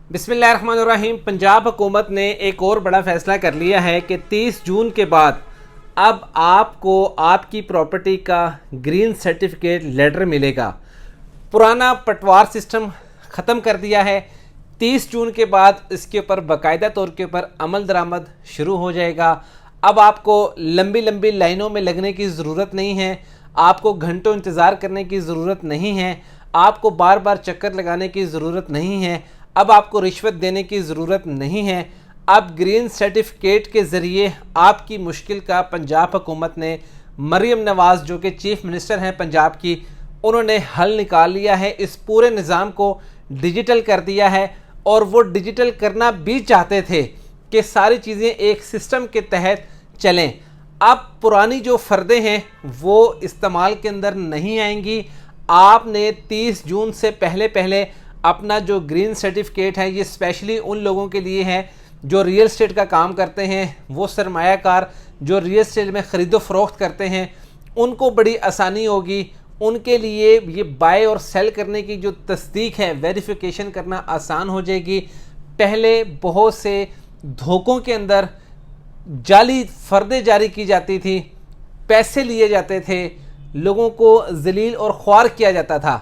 बिस्मिल्लाहिर्रहमानिर्रहीम। पंजाब हुकूमत ने एक और बड़ा फैसला कर लिया है कि 30 जून के बाद अब आपको आपकी प्रॉपर्टी का ग्रीन सर्टिफिकेट लेटर मिलेगा। पुराना पटवार सिस्टम ख़त्म कर दिया है। 30 जून के बाद इसके ऊपर बाकायदा तौर के ऊपर अमल दरामद शुरू हो जाएगा। अब आपको लंबी लंबी लाइनों में लगने की ज़रूरत नहीं है, आपको घंटों इंतज़ार करने की ज़रूरत नहीं है, आपको बार बार चक्कर लगाने की ज़रूरत नहीं है, अब आपको रिश्वत देने की ज़रूरत नहीं है। अब ग्रीन सर्टिफिकेट के ज़रिए आपकी मुश्किल का पंजाब हुकूमत ने, मरीम नवाज़ जो कि चीफ़ मिनिस्टर हैं पंजाब की, उन्होंने हल निकाल लिया है। इस पूरे निज़ाम को डिजिटल कर दिया है और वो डिजिटल करना भी चाहते थे कि सारी चीज़ें एक सिस्टम के तहत चलें। अब पुरानी जो फ़र्दें हैं वो इस्तेमाल के अंदर नहीं आएंगी। आपने 30 जून से पहले अपना जो ग्रीन सर्टिफिकेट है, ये स्पेशली उन लोगों के लिए है जो रियल एस्टेट का काम करते हैं, वो सरमायाकार जो रियल एस्टेट में ख़रीदो फ़रोख्त करते हैं, उनको बड़ी आसानी होगी। उनके लिए ये बाय और सेल करने की जो तस्दीक है, वेरिफिकेशन करना आसान हो जाएगी। पहले बहुत से धोखों के अंदर जाली फ़र्दें जारी की जाती थी, पैसे लिए जाते थे, लोगों को ज़लील और ख्वार किया जाता था।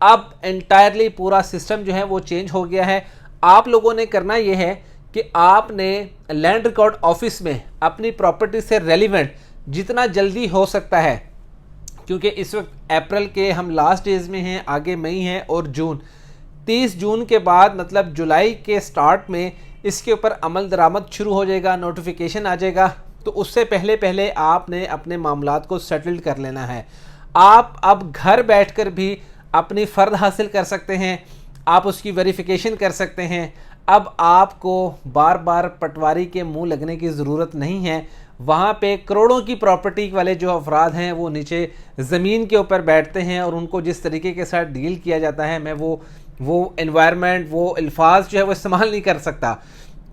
अब एंटायरली पूरा सिस्टम जो है वो चेंज हो गया है। आप लोगों ने करना ये है कि आपने लैंड रिकॉर्ड ऑफिस में अपनी प्रॉपर्टी से रेलिवेंट जितना जल्दी हो सकता है, क्योंकि इस वक्त अप्रैल के हम लास्ट डेज में हैं, आगे मई है और जून, 30 जून के बाद मतलब जुलाई के स्टार्ट में इसके ऊपर अमल दरामद शुरू हो जाएगा, नोटिफिकेशन आ जाएगा। तो उससे पहले आपने अपने मामलात को सेटल्ड कर लेना है। आप अब घर बैठकर भी अपनी फ़र्द हासिल कर सकते हैं, आप उसकी वेरिफिकेशन कर सकते हैं। अब आपको बार बार पटवारी के मुंह लगने की ज़रूरत नहीं है। वहाँ पे करोड़ों की प्रॉपर्टी वाले जो अफराद हैं वो नीचे ज़मीन के ऊपर बैठते हैं और उनको जिस तरीके के साथ डील किया जाता है, मैं वो एनवायरनमेंट, वो अल्फाज जो है वो इस्तेमाल नहीं कर सकता।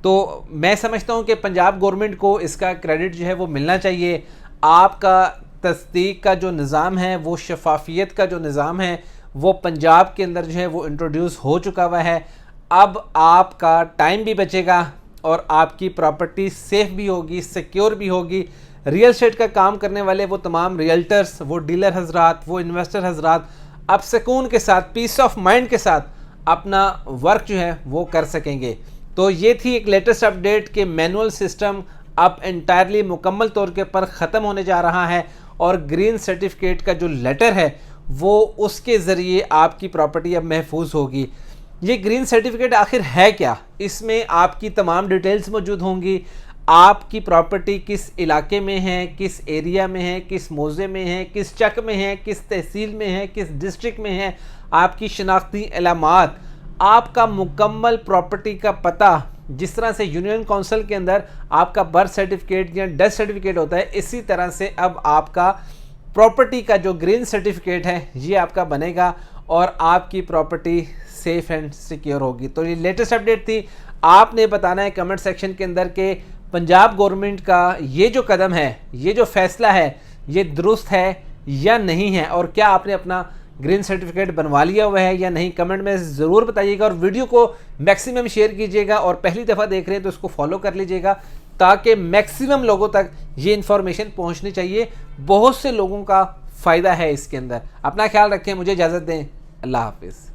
तो मैं समझता हूँ कि पंजाब गवर्नमेंट को इसका क्रेडिट जो है वो मिलना चाहिए। आपका तस्दीक का जो निज़ाम है, वो शफाफियत का जो निज़ाम है, वो पंजाब के अंदर जो है वो इंट्रोड्यूस हो चुका हुआ है। अब आपका टाइम भी बचेगा और आपकी प्रॉपर्टी सेफ़ भी होगी, सिक्योर भी होगी। रियल एस्टेट का काम करने वाले वो तमाम रियल्टर्स, वो डीलर हजरात, वो इन्वेस्टर हजरात अब सुकून के साथ, पीस ऑफ माइंड के साथ अपना वर्क जो है वो कर सकेंगे। तो ये थी एक लेटेस्ट अपडेट कि मैनुअल सिस्टम अब एंटायरली मुकम्मल तौर के पर ख़त्म होने जा रहा है और ग्रीन सर्टिफिकेट का जो लेटर है वो उसके ज़रिए आपकी प्रॉपर्टी अब महफूज होगी। ये ग्रीन सर्टिफिकेट आखिर है क्या? इसमें आपकी तमाम डिटेल्स मौजूद होंगी। आपकी प्रॉपर्टी किस इलाके में है, किस एरिया में है, किस मौज़े में है, किस चक में है, किस तहसील में है, किस डिस्ट्रिक्ट में है, आपकी शनाख्ती अलामात, आपका मुकम्मल प्रॉपर्टी का पता। जिस तरह से यूनियन काउंसिल के अंदर आपका बर्थ सर्टिफिकेट या डेथ सर्टिफिकेट होता है, इसी तरह से अब आपका प्रॉपर्टी का जो ग्रीन सर्टिफिकेट है ये आपका बनेगा और आपकी प्रॉपर्टी सेफ़ एंड सिक्योर होगी। तो ये लेटेस्ट अपडेट थी। आपने बताना है कमेंट सेक्शन के अंदर कि पंजाब गवर्नमेंट का ये जो कदम है, ये जो फ़ैसला है, ये दुरुस्त है या नहीं है, और क्या आपने अपना ग्रीन सर्टिफिकेट बनवा लिया हुआ है या नहीं। कमेंट में ज़रूर बताइएगा और वीडियो को मैक्सिमम शेयर कीजिएगा और पहली दफ़ा देख रहे हैं तो इसको फॉलो कर लीजिएगा ताकि मैक्सिमम लोगों तक ये इन्फॉर्मेशन पहुंचनी चाहिए। बहुत से लोगों का फ़ायदा है इसके अंदर। अपना ख्याल रखें, मुझे इजाज़त दें। अल्लाह हाफिज़।